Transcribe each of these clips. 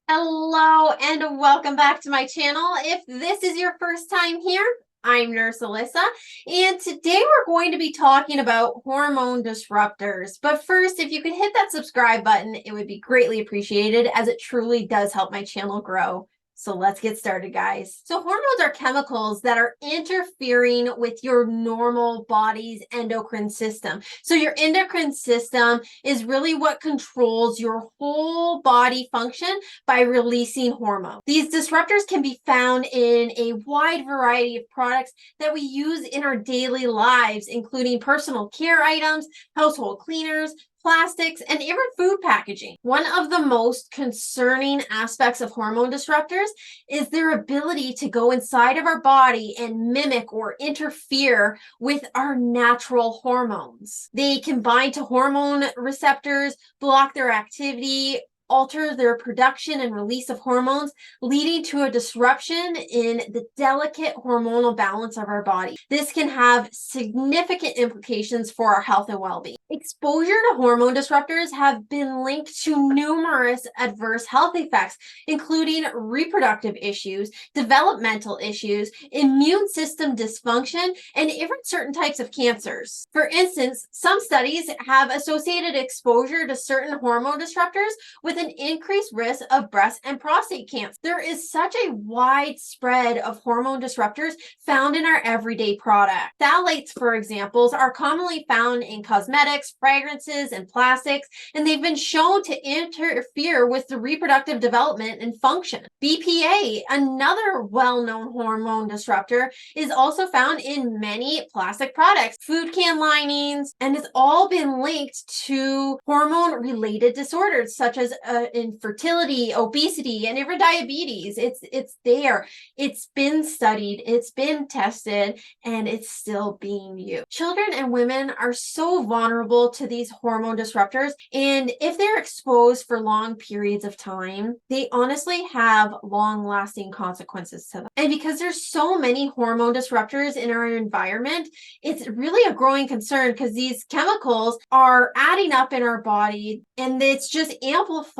Hello and welcome back to my channel. If this is your first time here, I'm Nurse Alyssa, and today we're going to be talking about hormone disruptors. But first, if you could hit that subscribe button, it would be greatly appreciated, as it truly does help my channel grow. So let's get started, guys. So hormones are chemicals that are interfering with your normal body's endocrine system. So your endocrine system is really what controls your whole body function by releasing hormones. These disruptors can be found in a wide variety of products that we use in our daily lives, including personal care items, household cleaners, plastics, and even food packaging. One of the most concerning aspects of hormone disruptors is their ability to go inside of our body and mimic or interfere with our natural hormones. They can bind to hormone receptors, block their activity, alter their production and release of hormones, leading to a disruption in the delicate hormonal balance of our body. This can have significant implications for our health and well-being. Exposure to hormone disruptors have been linked to numerous adverse health effects, including reproductive issues, developmental issues, immune system dysfunction, and even certain types of cancers. For instance, some studies have associated exposure to certain hormone disruptors with an increased risk of breast and prostate cancer. There is such a wide spread of hormone disruptors found in our everyday product. Phthalates, for example, are commonly found in cosmetics, fragrances, and plastics, and they've been shown to interfere with the reproductive development and function. BPA, another well-known hormone disruptor, is also found in many plastic products, food can linings, and it's all been linked to hormone-related disorders such as infertility, obesity, and even diabetes. It's there. It's been studied, it's been tested, and it's still being used. Children and women are so vulnerable to these hormone disruptors, and if they're exposed for long periods of time, they honestly have long-lasting consequences to them. And because there's so many hormone disruptors in our environment, it's really a growing concern, because these chemicals are adding up in our body, and it's just amplifying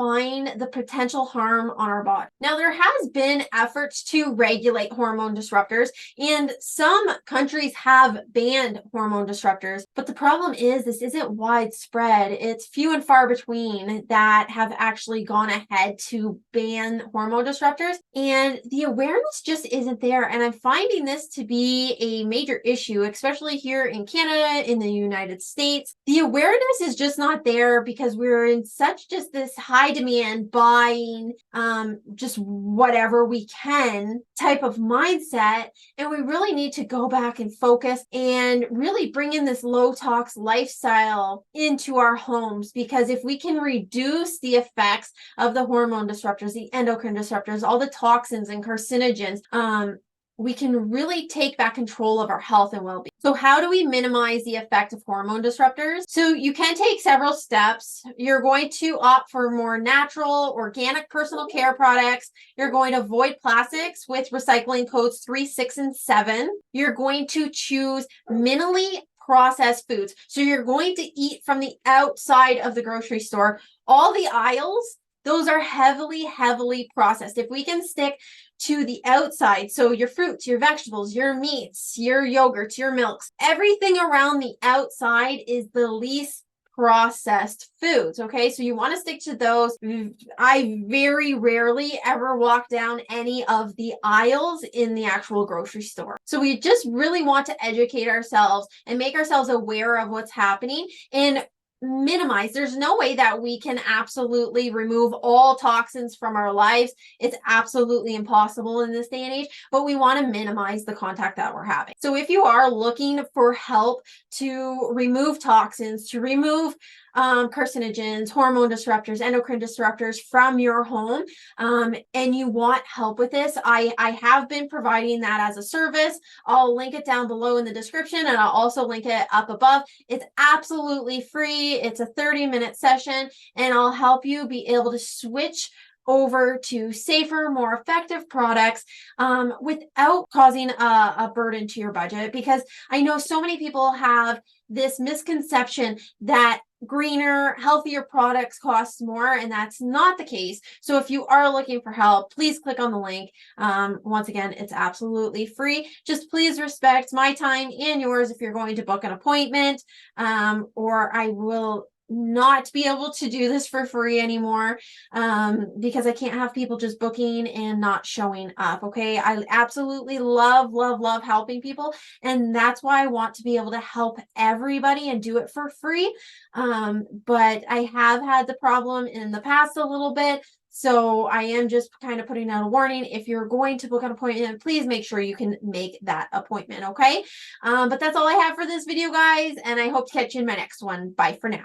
the potential harm on our body. Now, there has been efforts to regulate hormone disruptors, and some countries have banned hormone disruptors, but the problem is this isn't widespread. It's few and far between that have actually gone ahead to ban hormone disruptors, and the awareness just isn't there. And I'm finding this to be a major issue, especially here in Canada, in the United States. The awareness is just not there because we're in such just this high demand, buying just whatever we can type of mindset, and we really need to go back and focus and really bring in this low tox lifestyle into our homes, because if we can reduce the effects of the hormone disruptors, the endocrine disruptors, all the toxins and carcinogens, we can really take back control of our health and well-being. So how do we minimize the effect of hormone disruptors? So you can take several steps. You're going to opt for more natural, organic personal care products. You're going to avoid plastics with recycling codes 3, 6, and 7. You're going to choose minimally processed foods. So you're going to eat from the outside of the grocery store. All the aisles, those are heavily processed. If we can stick to the outside, so your fruits, your vegetables, your meats, your yogurts, your milks, everything around the outside is the least processed foods. Okay, so you want to stick to those. I very rarely ever walk down any of the aisles in the actual grocery store. So we just really want to educate ourselves and make ourselves aware of what's happening and minimize. There's no way that we can absolutely remove all toxins from our lives. It's absolutely impossible in this day and age, but we want to minimize the contact that we're having. So if you are looking for help to remove toxins, to remove carcinogens, hormone disruptors, endocrine disruptors from your home, and you want help with this, I have been providing that as a service. I'll link it down below in the description, and I'll also link it up above. It's absolutely free. It's a 30-minute session, and I'll help you be able to switch over to safer, more effective products without causing a burden to your budget. Because I know so many people have this misconception that greener, healthier products cost more, and that's not the case. So if you are looking for help, please click on the link. Once again, it's absolutely free. Just please respect my time and yours if you're going to book an appointment, or I will not be able to do this for free anymore, because I can't have people just booking and not showing up. Okay, I absolutely love helping people, and that's why I want to be able to help everybody and do it for free. But I have had the problem in the past a little bit, so I am just kind of putting out a warning. If you're going to book an appointment, please make sure you can make that appointment. Okay, but that's all I have for this video, guys, and I hope to catch you in my next one. Bye for now.